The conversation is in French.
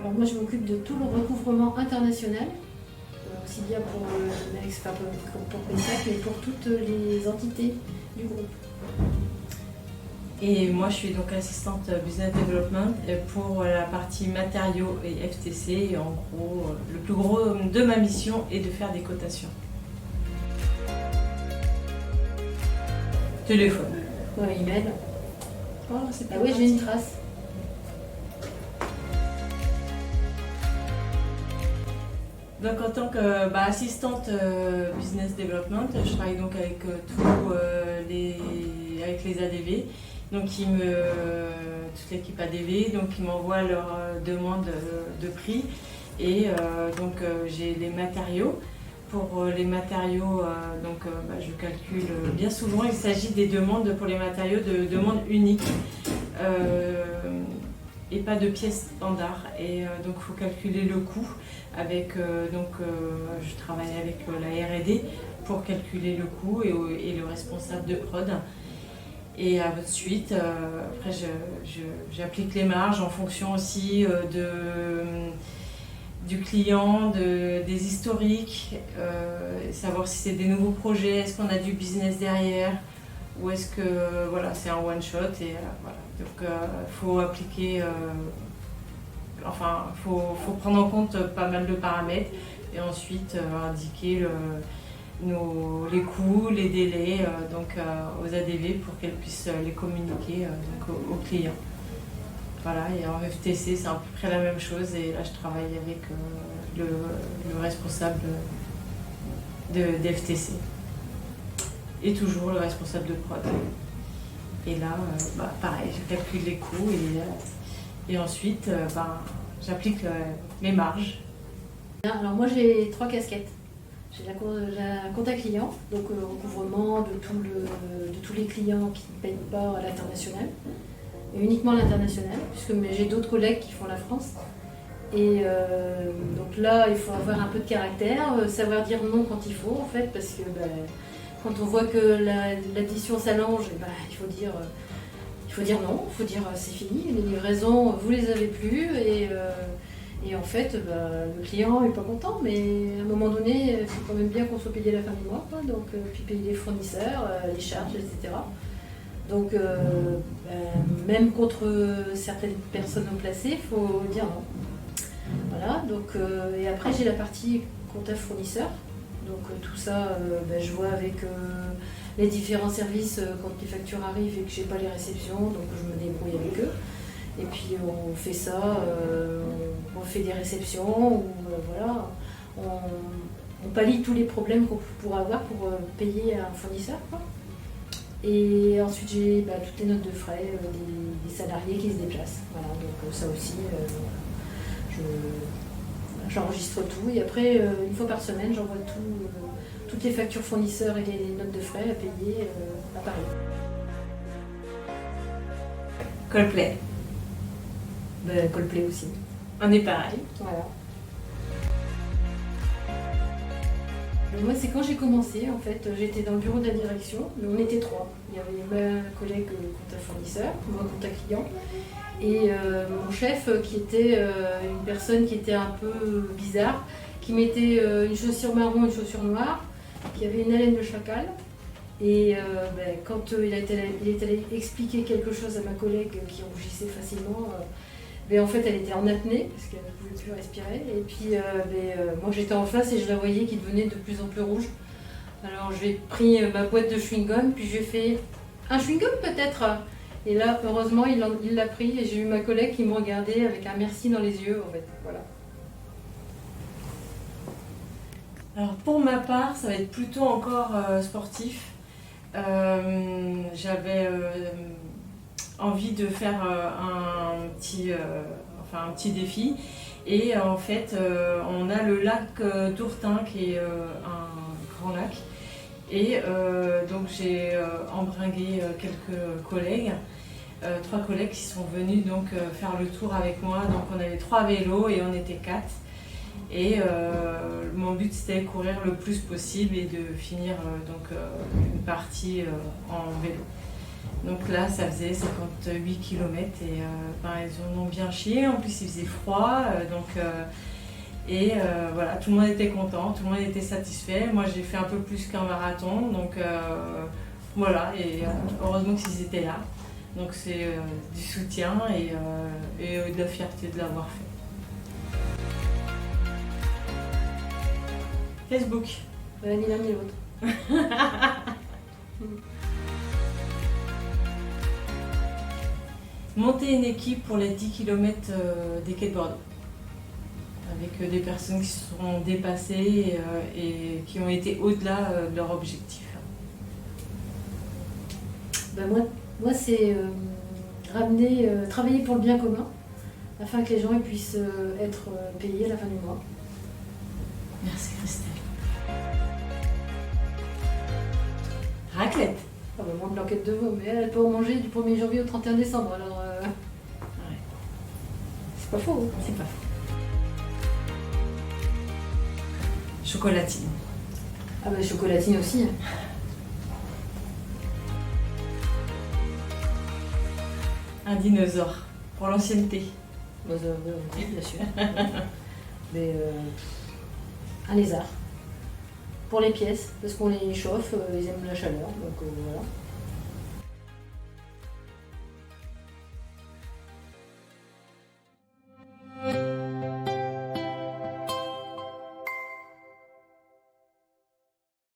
Alors moi je m'occupe de tout le recouvrement international, aussi bien pour Next, pas pour PESAC, mais pour toutes les entités du groupe. Et moi je suis donc assistante Business Development pour la partie matériaux et FTC. Et en gros, le plus gros de ma mission est de faire des cotations. Téléphone. Ouais, email. Oh, c'est pas Ah oui, j'ai une trace. Donc en tant qu'assistante business development, je travaille donc avec avec les ADV, donc toute l'équipe ADV, donc ils m'envoient leurs demandes de prix et donc j'ai les matériaux. Pour les matériaux, je calcule bien souvent, il s'agit des demandes pour les matériaux de demandes uniques. Et pas de pièces standards. Et donc il faut calculer le coût avec je travaille avec la R&D pour calculer le coût et le responsable de prod. Et ensuite, après j'applique les marges en fonction aussi du client, des historiques, savoir si c'est des nouveaux projets, est-ce qu'on a du business derrière, ou est-ce que c'est un one shot et voilà. Donc faut appliquer, faut prendre en compte pas mal de paramètres et ensuite indiquer les coûts, les délais aux ADV pour qu'elles puissent les communiquer aux clients. Voilà, et en FTC c'est à peu près la même chose et là je travaille avec le responsable de FTC et toujours le responsable de prod. Et là, pareil, je calcule les coûts et ensuite j'applique mes marges. Alors moi j'ai 3 casquettes. J'ai la compta client, donc recouvrement de tous les clients qui ne payent pas à l'international. Et uniquement l'international, puisque j'ai d'autres collègues qui font la France. Et donc là, il faut avoir un peu de caractère, savoir dire non quand il faut, en fait, parce que quand on voit que l'addition s'allonge, il faut dire non, il faut dire c'est fini, les livraisons, vous les avez plus, et en fait, le client n'est pas content, mais à un moment donné, il faut quand même bien qu'on soit payé à la fin du mois, quoi, donc, puis payer les fournisseurs, les charges, etc. Donc, même contre certaines personnes haut placées, il faut dire non. Voilà, donc, et après j'ai la partie comptable fournisseur. Donc tout ça, je vois avec les différents services quand les factures arrivent et que j'ai pas les réceptions, donc je me débrouille avec eux. Et puis on fait ça, on fait des réceptions, ou voilà, on pallie tous les problèmes qu'on pourra avoir pour payer un fournisseur, quoi. Et ensuite j'ai toutes les notes de frais des salariés qui se déplacent. Voilà, donc ça aussi, j'enregistre tout et après, une fois par semaine, j'envoie toutes les factures fournisseurs et les notes de frais à payer à Paris. Coldplay. Coldplay aussi. On est pareil. Voilà. Moi, c'est quand j'ai commencé, en fait, j'étais dans le bureau de la direction, mais on était 3. Il y avait ma collègue comptable fournisseur, moi comptable client, et mon chef qui était une personne qui était un peu bizarre, qui mettait une chaussure marron et une chaussure noire, qui avait une haleine de chacal. Et quand il est allé expliquer quelque chose à ma collègue qui rougissait facilement, en fait elle était en apnée parce qu'elle ne pouvait plus respirer. Et puis moi j'étais en face et je la voyais qui devenait de plus en plus rouge. Alors j'ai pris ma boîte de chewing-gum, puis j'ai fait un chewing-gum peut-être. Et là heureusement il l'a pris et j'ai eu ma collègue qui me regardait avec un merci dans les yeux en fait. Voilà. Alors pour ma part, ça va être plutôt encore sportif. J'avais envie de faire un petit défi et en fait on a le lac Tourtin qui est un grand lac et donc j'ai embringué quelques collègues, 3 collègues qui sont venus donc faire le tour avec moi. Donc on avait 3 vélos et on était 4. Et mon but c'était de courir le plus possible et de finir une partie en vélo. Donc là, ça faisait 58 km et ils en ont bien chié. En plus, il faisait froid. Voilà, tout le monde était content, tout le monde était satisfait. Moi, j'ai fait un peu plus qu'un marathon. Donc voilà, et heureusement qu'ils étaient là. Donc c'est du soutien et de la fierté de l'avoir fait. Facebook. Ni l'un ni l'autre. Monter une équipe pour les 10 km des quais de Bordeaux. Avec des personnes qui se sont dépassées et qui ont été au-delà de leur objectif. Moi c'est travailler pour le bien commun, afin que les gens puissent être payés à la fin du mois. Merci Christelle. Raclette. Moi, blanquette de veau, mais elle peut en manger du 1er janvier au 31 décembre, alors Ouais. c'est pas faux. C'est pas faux. Chocolatine. Ah bah chocolatine aussi. Un dinosaure, pour l'ancienneté. Bah, oui, bien sûr. Mais un lézard. Pour les pièces, parce qu'on les chauffe, ils aiment la chaleur, donc voilà.